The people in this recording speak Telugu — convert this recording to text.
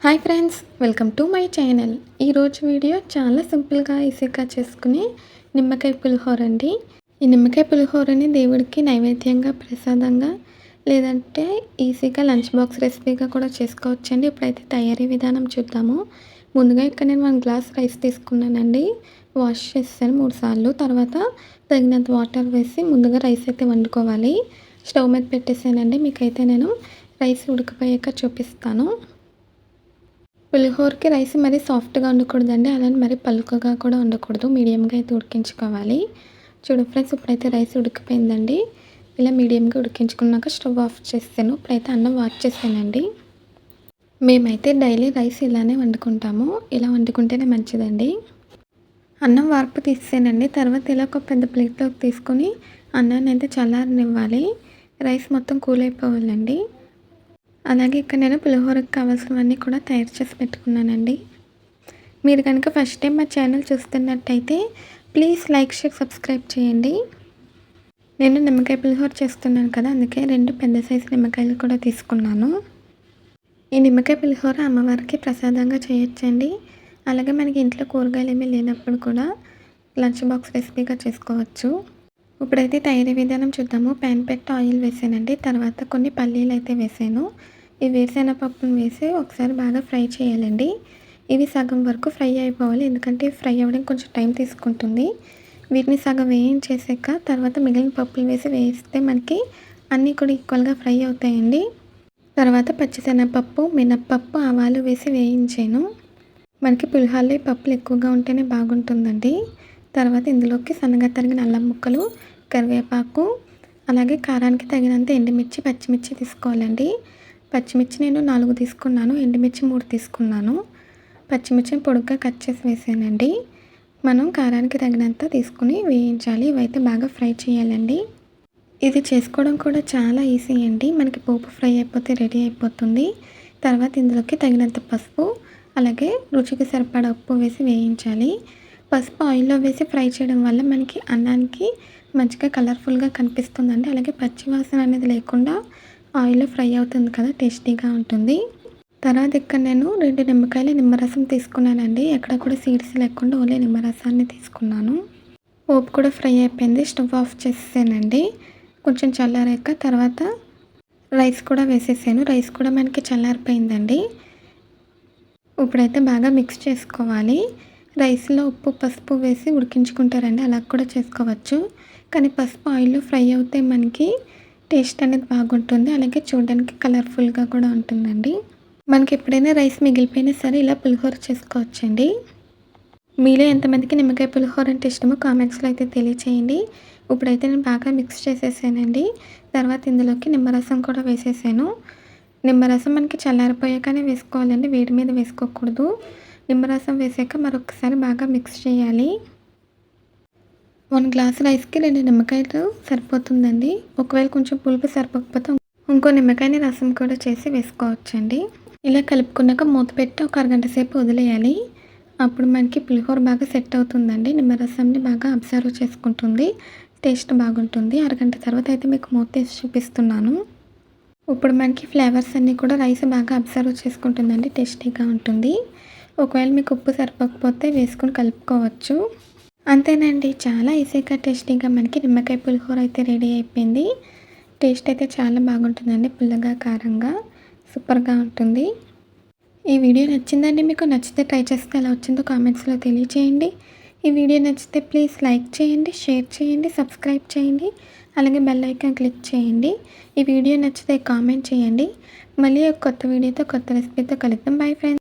Hi friends, welcome to my channel. ఈరోజు వీడియో చాలా సింపుల్గా ఈజీగా చేసుకునే నిమ్మకాయ పులిహోర అండి. ఈ నిమ్మకాయ పులిహోరని దేవుడికి నైవేద్యంగా, ప్రసాదంగా, లేదంటే ఈజీగా లంచ్ బాక్స్ రెసిపీగా కూడా చేసుకోవచ్చండి. ఇప్పుడైతే తయారీ విధానం చూద్దాము. ముందుగా ఇక్కడ నేను 1 గ్లాస్ రైస్ తీసుకున్నానండి. వాష్ చేస్తాను 3 సార్లు. తర్వాత తగినంత వాటర్ వేసి ముందుగా రైస్ అయితే వండుకోవాలి. స్టవ్ మీద పెట్టేసానండి. మీకైతే నేను రైస్ ఉడికిపోయాక చూపిస్తాను. పులిహోరకి రైస్ మరీ సాఫ్ట్గా ఉండకూడదండి, అలానే మరీ పలుకగా కూడా ఉండకూడదు. మీడియంగా అయితే ఉడికించుకోవాలి. చూడు ఫ్రెండ్స్, ఇప్పుడైతే రైస్ ఉడికిపోయిందండి. ఇలా మీడియంగా ఉడికించుకున్నాక స్టవ్ ఆఫ్ చేస్తాను. ఇప్పుడైతే అన్నం వాష్ చేసానండి. మేమైతే డైలీ రైస్ ఇలానే వండుకుంటాము. ఇలా వండుకుంటేనే మంచిదండి. అన్నం వార్పు తీసేనండి. తర్వాత ఇలా ఒక పెద్ద ప్లేట్లోకి తీసుకొని అన్నాన్ని అయితే చల్లారనివ్వాలి. రైస్ మొత్తం కూల్ అయిపోవాలండి. అలాగే ఇక్కడ నేను పులిహోరకి కావాల్సినవన్నీ కూడా తయారు చేసి పెట్టుకున్నానండి. మీరు కనుక ఫస్ట్ టైం మా ఛానల్ చూస్తున్నట్టయితే ప్లీజ్ లైక్, షేర్, సబ్స్క్రైబ్ చేయండి. నేను నిమ్మకాయ పులిహోర చేస్తున్నాను కదా, అందుకే 2 పెద్ద సైజు నిమ్మకాయలు కూడా తీసుకున్నాను. ఈ నిమ్మకాయ పులిహోర అమ్మవారికి ప్రసాదంగా చేయొచ్చండి. అలాగే మనకి ఇంట్లో కూరగాయలు ఏమీ లేనప్పుడు కూడా లంచ్ బాక్స్ రెసిపీగా చేసుకోవచ్చు. ఇప్పుడైతే తయారీ విధానం చూద్దాము. ప్యాన్ పెట్టి ఆయిల్ వేసానండి. తర్వాత కొన్ని పల్లీలు అయితే వేసాను. ఈ వేరుశెనగపప్పును వేసి ఒకసారి బాగా ఫ్రై చేయాలండి. ఇవి సగం వరకు ఫ్రై అయిపోవాలి, ఎందుకంటే ఫ్రై అవ్వడానికి కొంచెం టైం తీసుకుంటుంది. వీటిని సగం వేయించేసాక తర్వాత మిగిలిన పప్పులు వేస్తే మనకి అన్నీ కూడా ఈక్వల్గా ఫ్రై అవుతాయండి. తర్వాత పచ్చిశనగపప్పు, మినప్పప్పు, ఆవాలు వేసి వేయించాను. మనకి పులిహోరలో ఈ పప్పులు ఎక్కువగా ఉంటేనే బాగుంటుందండి. తర్వాత ఇందులోకి సన్నగా తరిగిన అల్లం ముక్కలు, కరివేపాకు, అలాగే కారానికి తగినంత ఎండుమిర్చి, పచ్చిమిర్చి తీసుకోవాలండి. పచ్చిమిర్చి నేను 4 తీసుకున్నాను, ఎండుమిర్చి 3 తీసుకున్నాను. పచ్చిమిర్చిని పొడుగ్గా కట్ చేసి వేసానండి. మనం కారానికి తగినంత తీసుకుని వేయించాలి. ఇవైతే బాగా ఫ్రై చేయాలండి. ఇది చేసుకోవడం కూడా చాలా ఈజీ అండి. మనకి పోపు ఫ్రై అయిపోతే రెడీ అయిపోతుంది. తర్వాత ఇందులోకి తగినంత పసుపు, అలాగే రుచికి సరిపడా ఉప్పు వేసి వేయించాలి. పసుపు ఆయిల్లో వేసి ఫ్రై చేయడం వల్ల మనకి అన్నానికి మంచిగా కలర్ఫుల్గా కనిపిస్తుందండి. అలాగే పచ్చివాసన అనేది లేకుండా ఆయిల్లో ఫ్రై అవుతుంది కదా, టేస్టీగా ఉంటుంది. తర్వాత ఇక్కడ నేను 2 నిమ్మకాయల నిమ్మరసం తీసుకున్నానండి. ఎక్కడ కూడా సీడ్స్ లేకుండా ఓన్లీ నిమ్మరసాన్ని తీసుకున్నాను. పోపు కూడా ఫ్రై అయిపోయింది. స్టవ్ ఆఫ్ చేసేసానండి. కొంచెం చల్లారాక తర్వాత రైస్ కూడా వేసేసాను. రైస్ కూడా మనకి చల్లారిపోయిందండి. ఇప్పుడైతే బాగా మిక్స్ చేసుకోవాలి. రైస్లో ఉప్పు, పసుపు వేసి ఉడికించుకుంటారండి, అలా కూడా చేసుకోవచ్చు. కానీ పసుపు ఆయిల్లో ఫ్రై అవుతే మనకి టేస్ట్ అనేది బాగుంటుంది. అలాగే చూడడానికి కలర్ఫుల్గా కూడా ఉంటుందండి. మనకి ఎప్పుడైనా రైస్ మిగిలిపోయినా సరే ఇలా పులిహోర చేసుకోవచ్చండి. మీలో ఎంతమందికి నిమ్మకాయ పులిహోర అంటే ఇష్టమో కామెంట్స్లో అయితే తెలియచేయండి. ఇప్పుడైతే నేను బాగా మిక్స్ చేసేసానండి. తర్వాత ఇందులోకి నిమ్మరసం కూడా వేసేసాను. నిమ్మరసం మనకి చల్లారిపోయాకనే వేసుకోవాలండి, వేడి మీద వేసుకోకూడదు. నిమ్మరసం వేసాక మరొకసారి బాగా మిక్స్ చేయాలి. 1 గ్లాస్ రైస్కి 2 నిమ్మకాయలు సరిపోతుందండి. ఒకవేళ కొంచెం పులుపు సరిపోకపోతే ఇంకో నిమ్మకాయని రసం కూడా చేసి వేసుకోవచ్చండి. ఇలా కలుపుకున్నాక మూత పెట్టి ఒక అరగంట సేపు వదిలేయాలి. అప్పుడు మనకి పులిహోర బాగా సెట్ అవుతుందండి. నిమ్మరసంని బాగా అబ్జర్వ్ చేసుకుంటుంది, టేస్ట్ బాగుంటుంది. అరగంట తర్వాత అయితే మీకు మూత తీసి చూపిస్తున్నాను. ఇప్పుడు మనకి ఫ్లేవర్స్ అన్నీ కూడా రైస్ బాగా అబ్జర్వ్ చేసుకుంటుందండి, టేస్టీగా ఉంటుంది. ఒకవేళ మీకు ఉప్పు సరిపోకపోతే వేసుకొని కలుపుకోవచ్చు. అంతేనండి, చాలా ఈజీగా టేస్టీగా మనకి నిమ్మకాయ పులిహోర అయితే రెడీ అయిపోయింది. టేస్ట్ అయితే చాలా బాగుంటుందండి, పుల్లగా, కారంగా, సూపర్గా ఉంటుంది. ఈ వీడియో నచ్చిందండి మీకు? నచ్చితే ట్రై చేస్తే ఎలా వచ్చిందో కామెంట్స్లో తెలియచేయండి. ఈ వీడియో నచ్చితే ప్లీజ్ లైక్ చేయండి, షేర్ చేయండి, సబ్స్క్రైబ్ చేయండి, అలాగే బెల్ ఐకాన్ క్లిక్ చేయండి. ఈ వీడియో నచ్చితే కామెంట్ చేయండి. మళ్ళీ ఒక కొత్త వీడియోతో, కొత్త రెసిపీతో కలుద్దాం. Bye friends.